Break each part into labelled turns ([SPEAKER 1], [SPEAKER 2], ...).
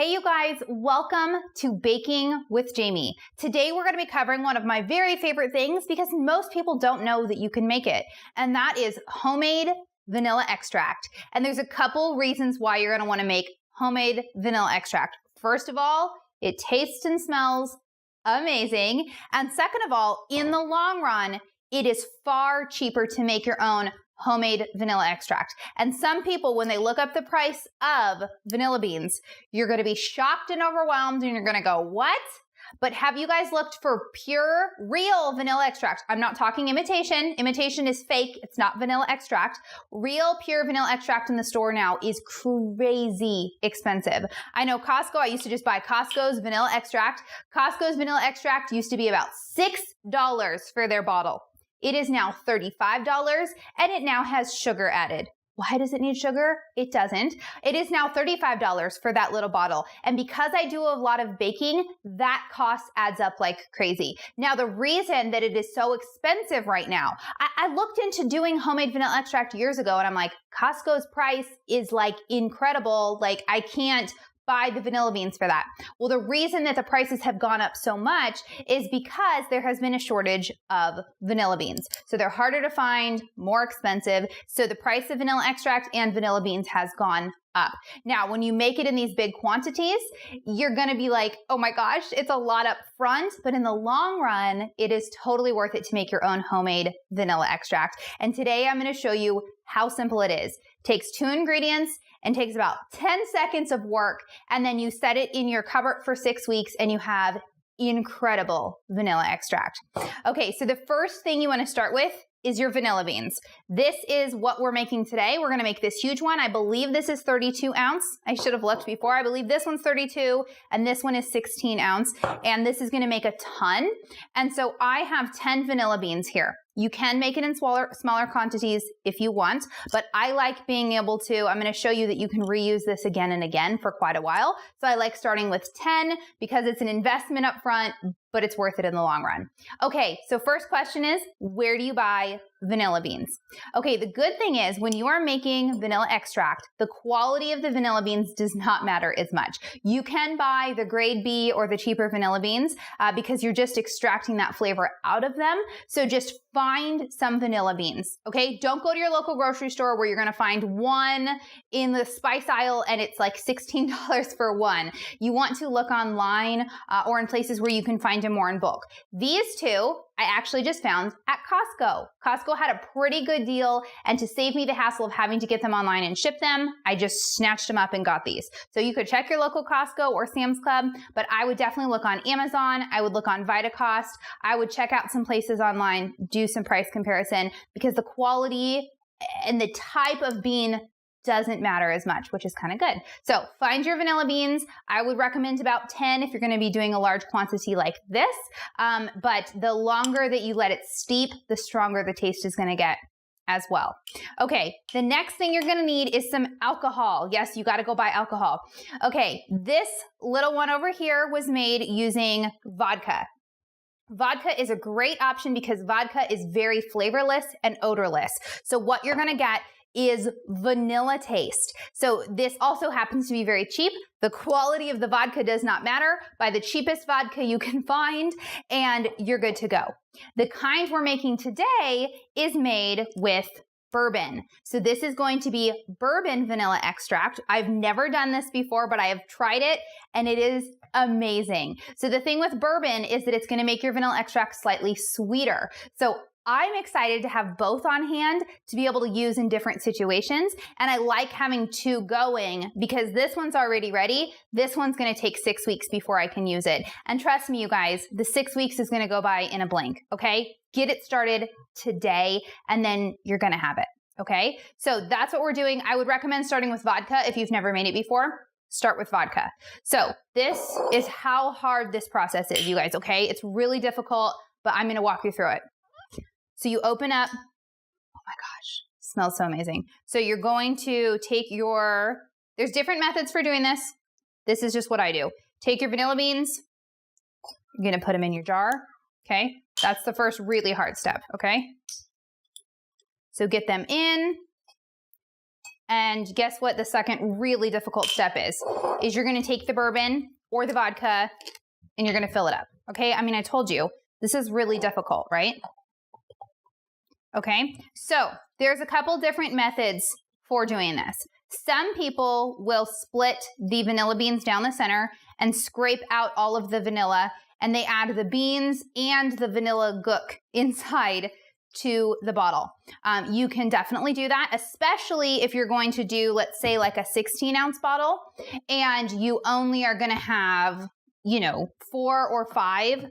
[SPEAKER 1] Hey you guys, welcome to Baking with Jami. Today we're going to be covering one of my very favorite things because most people don't know that you can make it, and that is homemade vanilla extract. And there's a couple reasons why you're going to want to make homemade vanilla extract. First of all, it tastes and smells amazing. And second of all, in the long run, it is far cheaper to make your own homemade vanilla extract. And some people, when they look up the price of vanilla beans, you're going to be shocked and overwhelmed and you're going to go, what? But have you guys looked for pure, real vanilla extract? I'm not talking imitation. Imitation is fake. It's not vanilla extract. Real, pure vanilla extract in the store now is crazy expensive. I know Costco, I used to just buy Costco's vanilla extract. Costco's vanilla extract used to be about $6 for their bottle. It is now $35 and it now has sugar added. Why does it need sugar? It doesn't. It is now $35 for that little bottle. And because I do a lot of baking, that cost adds up like crazy. Now, the reason that it is so expensive right now, I looked into doing homemade vanilla extract years ago and I'm like, Costco's price is like incredible. Like I can't buy the vanilla beans for that. Well, the reason that the prices have gone up so much is because there has been a shortage of vanilla beans. So they're harder to find, more expensive. So the price of vanilla extract and vanilla beans has gone up. Now, when you make it in these big quantities, you're going to be like, oh my gosh, it's a lot up front, but in the long run, it is totally worth it to make your own homemade vanilla extract. And today I'm going to show you how simple it is. It takes 2 ingredients and takes about 10 seconds of work. And then you set it in your cupboard for 6 weeks and you have incredible vanilla extract. Okay, so the first thing you want to start with is your vanilla beans. This is what we're making today. We're gonna make this huge one. I believe this is 32 ounce. I should have looked before. I believe this one's 32 and this one is 16 ounce. And this is gonna make a ton. And so I have 10 vanilla beans here. You can make it in smaller quantities if you want, but I like being able to, I'm gonna show you that you can reuse this again and again for quite a while. So I like starting with 10 because it's an investment up front, but it's worth it in the long run. Okay, so first question is, where do you buy vanilla beans? Okay, the good thing is when you are making vanilla extract, the quality of the vanilla beans does not matter as much. You can buy the grade B or the cheaper vanilla beans because you're just extracting that flavor out of them. So just find some vanilla beans, okay? Don't go to your local grocery store where you're gonna find one in the spice aisle and it's like $16 for one. You want to look online or in places where you can find them more in bulk. These two, I actually just found at Costco. Costco had a pretty good deal, and to save me the hassle of having to get them online and ship them, I just snatched them up and got these. So you could check your local Costco or Sam's Club, but I would definitely look on Amazon. I would look on VitaCost. I would check out some places online, do some price comparison, because the quality and the type of bean doesn't matter as much, which is kind of good. So find your vanilla beans. I would recommend about 10 if you're going to be doing a large quantity like this. But the longer that you let it steep, the stronger the taste is going to get as well. Okay, the next thing you're going to need is some alcohol. Yes, you got to go buy alcohol. Okay, this little one over here was made using vodka. Vodka is a great option because vodka is very flavorless and odorless. So what you're going to get is vanilla taste. So this also happens to be very cheap. The quality of the vodka does not matter. Buy the cheapest vodka you can find and you're good to go. The kind we're making today is made with bourbon. So this is going to be bourbon vanilla extract. I've never done this before, but I have tried it and it is amazing. So the thing with bourbon is that it's going to make your vanilla extract slightly sweeter. So I'm excited to have both on hand to be able to use in different situations. And I like having 2 going because this one's already ready. This one's going to take 6 weeks before I can use it. And trust me, you guys, the 6 weeks is going to go by in a blink. Okay. Get it started today and then you're going to have it. Okay. So that's what we're doing. I would recommend starting with vodka if you've never made it before. Start with vodka. So this is how hard this process is, you guys. Okay. It's really difficult, but I'm going to walk you through it. So you open up, oh my gosh, smells so amazing. So you're going to take there's different methods for doing this. This is just what I do. Take your vanilla beans, you're gonna put them in your jar, okay? That's the first really hard step, okay? So get them in, And guess what the second really difficult step is you're gonna take the bourbon or the vodka and you're gonna fill it up, okay? I mean, I told you, this is really difficult, right? Okay, so there's a couple different methods for doing this. Some people will split the vanilla beans down the center and scrape out all of the vanilla, and they add the beans and the vanilla gook inside to the bottle. You can definitely do that, especially if you're going to do, let's say, like a 16-ounce bottle, and you only are going to have, 4 or 5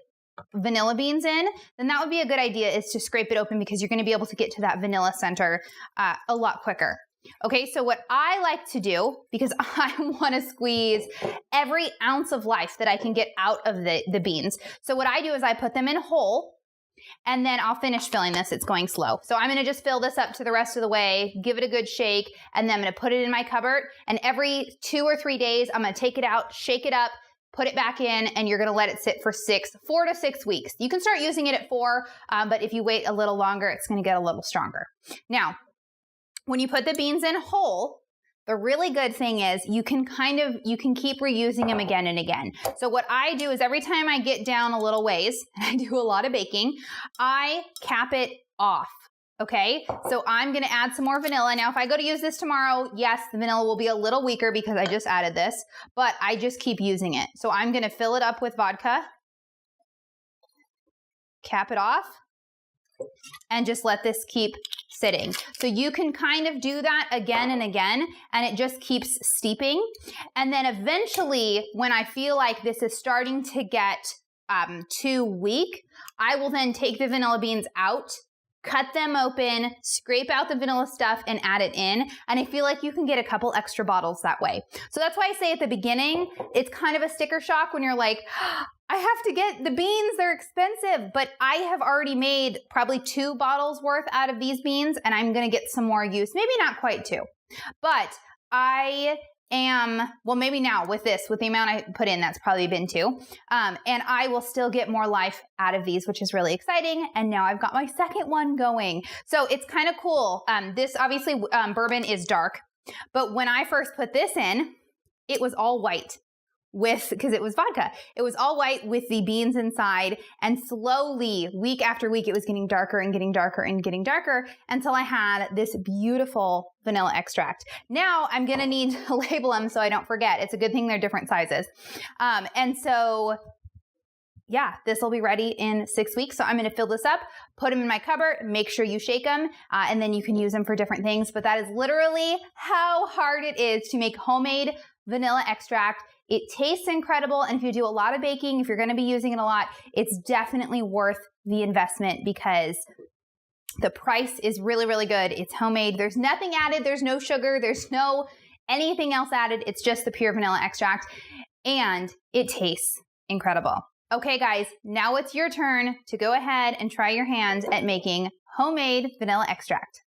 [SPEAKER 1] vanilla beans in, then that would be a good idea, is to scrape it open, because you're going to be able to get to that vanilla center a lot quicker. Okay, so what I like to do, because I want to squeeze every ounce of life that I can get out of the beans, so what I do is I put them in whole, and then I'll finish filling this. It's going slow. So I'm going to just fill this up to the rest of the way, give it a good shake, and then I'm going to put it in my cupboard, and every 2 or 3 days, I'm going to take it out, shake it up, put it back in, and you're going to let it sit for 4 to 6 weeks. You can start using it at 4, but if you wait a little longer, it's going to get a little stronger. Now, when you put the beans in whole, the really good thing is you can keep reusing them again and again. So what I do is every time I get down a little ways, and I do a lot of baking, I cap it off. Okay, so I'm gonna add some more vanilla. Now, if I go to use this tomorrow, yes, the vanilla will be a little weaker because I just added this, but I just keep using it. So I'm gonna fill it up with vodka, cap it off, and just let this keep sitting. So you can kind of do that again and again, and it just keeps steeping. And then eventually, when I feel like this is starting to get too weak, I will then take the vanilla beans out, cut them open, scrape out the vanilla stuff, and add it in. And I feel like you can get a couple extra bottles that way. So that's why I say at the beginning, it's kind of a sticker shock when you're like, I have to get the beans, they're expensive. But I have already made probably 2 bottles worth out of these beans, and I'm gonna get some more use. Maybe not quite 2, but I am, well, maybe now with the amount I put in, that's probably been 2. And I will still get more life out of these, which is really exciting. And now I've got my second one going. So it's kind of cool. This obviously, bourbon is dark, but when I first put this in, it was all white. Because it was vodka. It was all white with the beans inside, and slowly, week after week, it was getting darker and getting darker and getting darker until I had this beautiful vanilla extract. Now I'm gonna need to label them so I don't forget. It's a good thing they're different sizes. And so, yeah, this will be ready in 6 weeks. So I'm gonna fill this up, put them in my cupboard, make sure you shake them, and then you can use them for different things. But that is literally how hard it is to make homemade vanilla extract. It tastes incredible, and if you do a lot of baking, if you're going to be using it a lot, it's definitely worth the investment because the price is really, really good. It's homemade. There's nothing added. There's no sugar. There's no anything else added. It's just the pure vanilla extract, and it tastes incredible. Okay, guys, now it's your turn to go ahead and try your hand at making homemade vanilla extract.